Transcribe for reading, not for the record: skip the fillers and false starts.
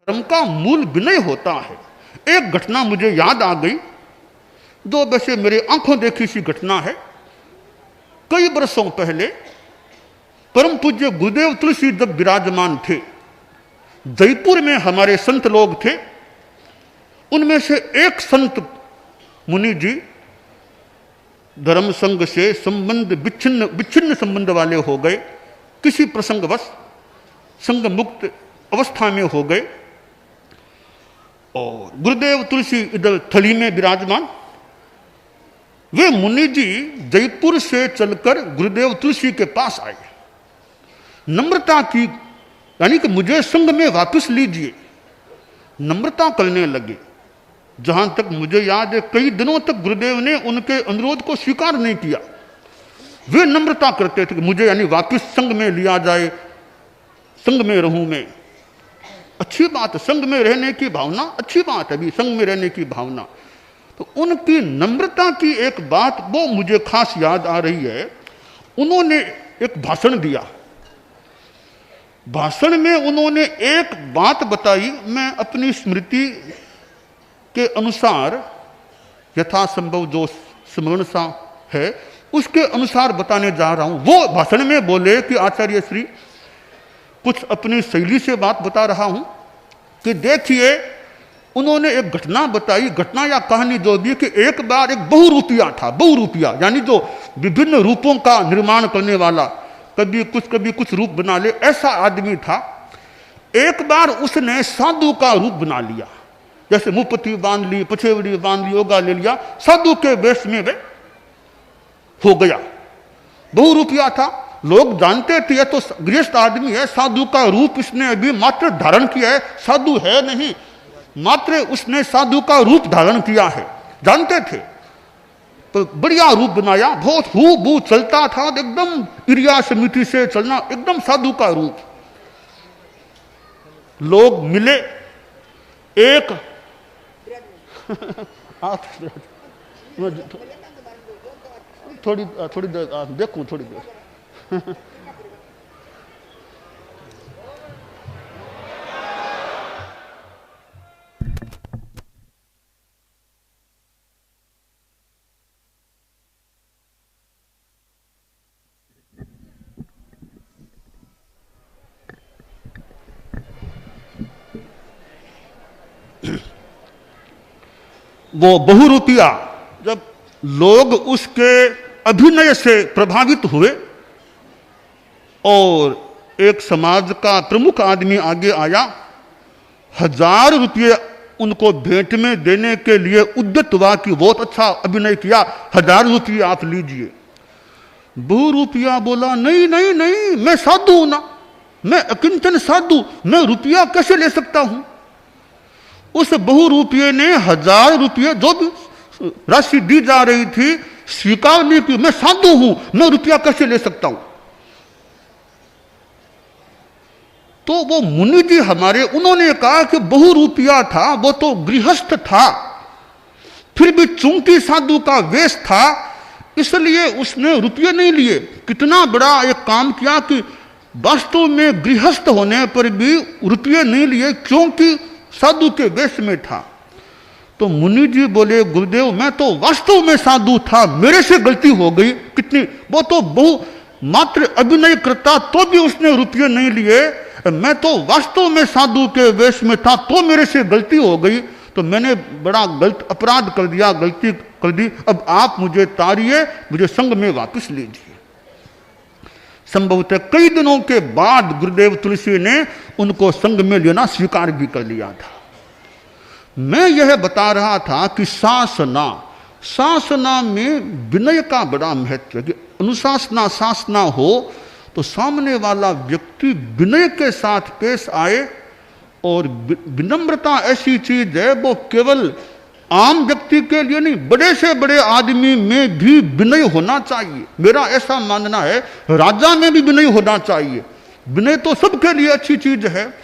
कर्म का मूल विनय होता है। एक घटना मुझे याद आ गई, जो वैसे मेरे आंखों देखी सी घटना है। कई वर्षों पहले परम पूज्य गुरुदेव तुलसी जब विराजमान थे, जयपुर में हमारे संत लोग थे। उनमें से एक संत मुनि जी धर्म संघ से संबंध विच्छिन्न संबंध वाले हो गए, किसी प्रसंगवश संग मुक्त अवस्था में हो गए। और गुरुदेव तुलसी इधर थली में विराजमान। वे मुनि जी जयपुर से चलकर गुरुदेव तुलसी के पास आए, नम्रता की, यानी कि मुझे संग में वापस लीजिए, नम्रता करने लगे। जहां तक मुझे याद है, कई दिनों तक गुरुदेव ने उनके अनुरोध को स्वीकार नहीं किया। वे नम्रता करते थे कि मुझे यानी वापस संग में लिया जाए, संग में रहूं मैं। अच्छी बात है, संग में रहने की भावना अच्छी बात है, भी संग में रहने की भावना। तो उनकी नम्रता की एक बात वो मुझे खास याद आ रही है। उन्होंने एक भाषण दिया। भाषण में उन्होंने एक बात बताई, मैं अपनी स्मृति के अनुसार यथासंभव जो स्मरण सा है उसके अनुसार बताने जा रहा हूं। वो भाषण में बोले कि आचार्य श्री, कुछ अपनी शैली से बात बता रहा हूं कि देखिए, उन्होंने एक घटना बताई, घटना या कहानी जो भी, कि एक बार एक बहुरूपिया था। बहुरूपिया यानी जो विभिन्न रूपों का निर्माण करने वाला, कभी कुछ रूप बना ले, ऐसा आदमी था। एक बार उसने साधु का रूप बना लिया, जैसे मुपति बांध ली, पछेवड़ी बांध ली, योगा ले लिया, साधु के वेश में वे हो गया। बहुरूपिया था, लोग जानते थे ये तो गृहस्थ आदमी है, साधु का रूप इसने अभी मात्र धारण किया है, साधु है नहीं, मात्र उसने साधु का रूप धारण किया है, जानते थे। तो बढ़िया रूप बनाया, बहुत हूबहू चलता था, एकदम क्रिया समिति से चलना, एकदम साधु का रूप। लोग मिले, एक थोड़ी देर देखूं, थोड़ी देर वो बहुरूपिया, जब लोग उसके अभिनय से प्रभावित हुए और एक समाज का प्रमुख आदमी आगे आया, 1000 रुपये उनको भेंट में देने के लिए उद्यत हुआ कि बहुत अच्छा अभिनय किया, 1000 रुपये आप लीजिए। बहुरूपिया बोला, नहीं नहीं नहीं, मैं साधु हूं ना, मैं अकिंचन साधु, मैं रुपया कैसे ले सकता हूं। उस बहुरूपिये ने 1000 रुपये जो भी राशि दी जा रही थी स्वीकार नहीं की। मैं साधु हूं, मैं रुपया कैसे ले सकता हूं। तो वो मुनि जी हमारे, उन्होंने कहा कि बहुरूपिया था, वो तो गृहस्थ था, फिर भी चूंकि साधु का वेश था इसलिए उसने रुपये नहीं लिए। कितना बड़ा एक काम किया कि वास्तव में गृहस्थ होने पर भी रुपये नहीं लिए, क्योंकि साधु के वेश में था। तो मुनि जी बोले, गुरुदेव मैं तो वास्तव में साधु था, मेरे से गलती हो गई। कितनी, वो तो बहु मात्र अभिनय करता तो भी उसने रुपये नहीं लिए, मैं तो वास्तव में साधु के वेश में था तो मेरे से गलती हो गई, तो मैंने बड़ा गलत अपराध कर दिया, गलती कर दी। अब आप मुझे तारिए, मुझे संग में वापस लीजिए। संभवतः कई दिनों के बाद गुरुदेव तुलसी ने उनको संग में लेना स्वीकार भी कर लिया था। मैं यह बता रहा था कि शासना में विनय का बड़ा महत्व है कि अनुशासना शासना हो तो सामने वाला व्यक्ति विनय के साथ पेश आए। और विनम्रता ऐसी चीज है, वो केवल आम व्यक्ति के लिए नहीं, बड़े से बड़े आदमी में भी विनय होना चाहिए। मेरा ऐसा मानना है, राजा में भी विनय होना चाहिए। विनय तो सबके लिए अच्छी चीज है।